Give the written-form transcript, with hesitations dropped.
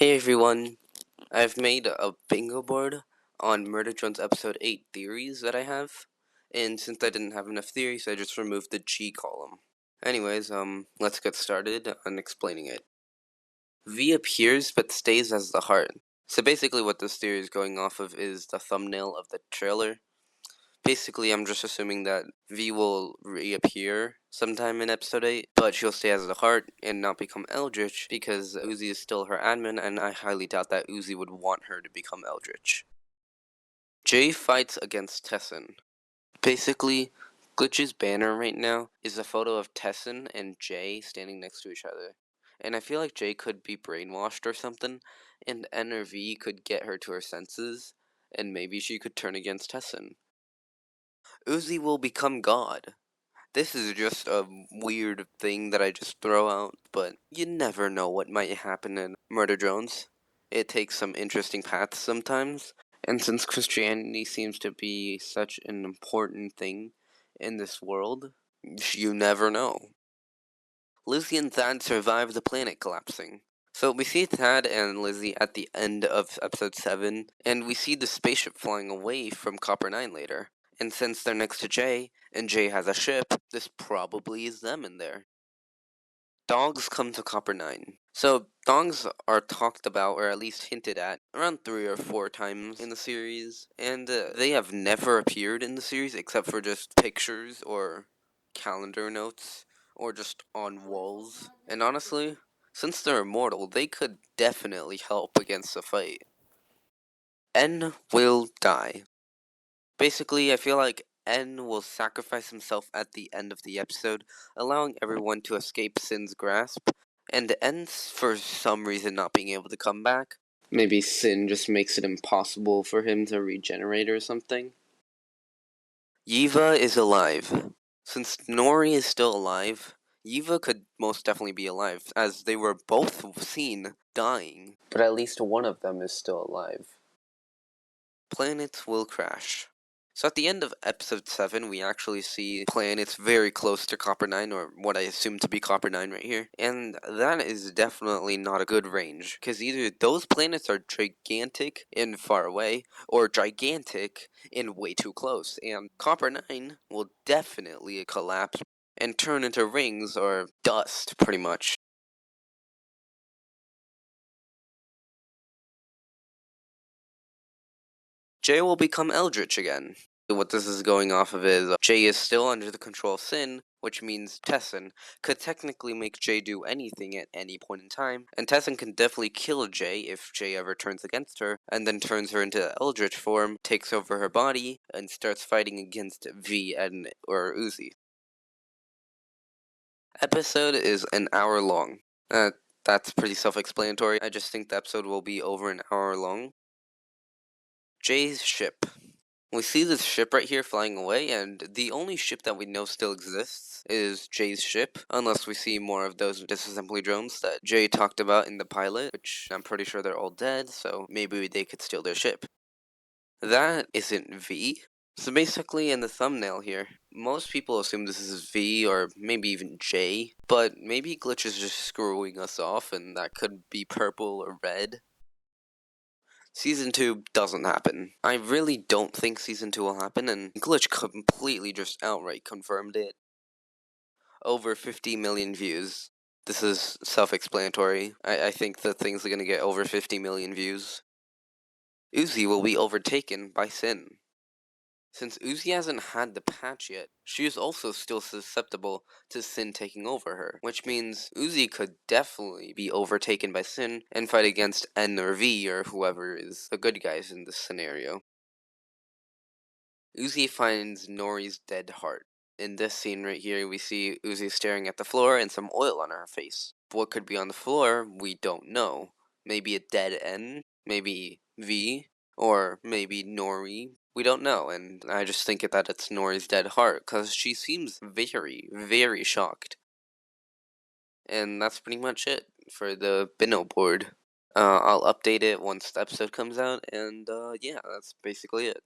Hey everyone, I've made a bingo board on Murder Drones episode 8 theories that I have, and since I didn't have enough theories, I just removed the G column. Anyways, let's get started on explaining it. V appears but stays as the heart. So basically what this theory is going off of is the thumbnail of the trailer. Basically, I'm just assuming that V will reappear sometime in episode 8, but she'll stay as the heart and not become Eldritch because Uzi is still her admin, and I highly doubt that Uzi would want her to become Eldritch. Jay fights against Tessin. Basically, Glitch's banner right now is a photo of Tessin and Jay standing next to each other. And I feel like Jay could be brainwashed or something, and N or V could get her to her senses, and maybe she could turn against Tessin. Uzi will become God. This is just a weird thing that I just throw out, but you never know what might happen in Murder Drones. It takes some interesting paths sometimes, and since Christianity seems to be such an important thing in this world, you never know. Lizzie and Thad survive the planet collapsing. So we see Thad and Lizzie at the end of episode 7, and we see the spaceship flying away from Copper 9 later. And since they're next to Jay, and Jay has a ship, this probably is them in there. Dogs come to Copper 9. So, dogs are talked about, or at least hinted at, around 3 or 4 times in the series, and they have never appeared in the series except for just pictures or calendar notes, or just on walls. And honestly, since they're immortal, they could definitely help against the fight. N will die. Basically, I feel like N will sacrifice himself at the end of the episode, allowing everyone to escape Sin's grasp, and N's for some reason not being able to come back. Maybe Sin just makes it impossible for him to regenerate or something. Yiva is alive. Since Nori is still alive, Yiva could most definitely be alive, as they were both seen dying. But at least one of them is still alive. Planets will crash. So at the end of episode 7, we actually see planets very close to Copper 9, or what I assume to be Copper 9 right here. And that is definitely not a good range, because either those planets are gigantic and far away, or gigantic and way too close. And Copper 9 will definitely collapse and turn into rings or dust, pretty much. Jay will become Eldritch again. What this is going off of is Jay is still under the control of Sin, which means Tessin could technically make Jay do anything at any point in time, and Tessin can definitely kill Jay if Jay ever turns against her, and then turns her into Eldritch form, takes over her body, and starts fighting against V and or Uzi. Episode is an hour long. That's pretty self-explanatory. I just think the episode will be over an hour long. Jay's ship. We see this ship right here flying away, and the only ship that we know still exists is Jay's ship, unless we see more of those disassembly drones that Jay talked about in the pilot, which I'm pretty sure they're all dead, so maybe they could steal their ship. That isn't V. So basically, in the thumbnail here, most people assume this is V or maybe even J, but maybe Glitch is just screwing us off, and that could be purple or red. Season 2 doesn't happen. I really don't think Season 2 will happen, and Glitch completely just outright confirmed it. Over 50 million views. This is self-explanatory. I think the thing's gonna get over 50 million views. Uzi will be overtaken by Sin. Since Uzi hasn't had the patch yet, she is also still susceptible to Sin taking over her, which means Uzi could definitely be overtaken by Sin and fight against N or V or whoever is the good guys in this scenario. Uzi finds Nori's dead heart. In this scene right here, we see Uzi staring at the floor and some oil on her face. What could be on the floor, we don't know. Maybe a dead N, maybe V, or maybe Nori. We don't know, and I just think that it's Nori's dead heart, because she seems very, very shocked. And that's pretty much it for the Binno board. I'll update it once the episode comes out, and yeah, that's basically it.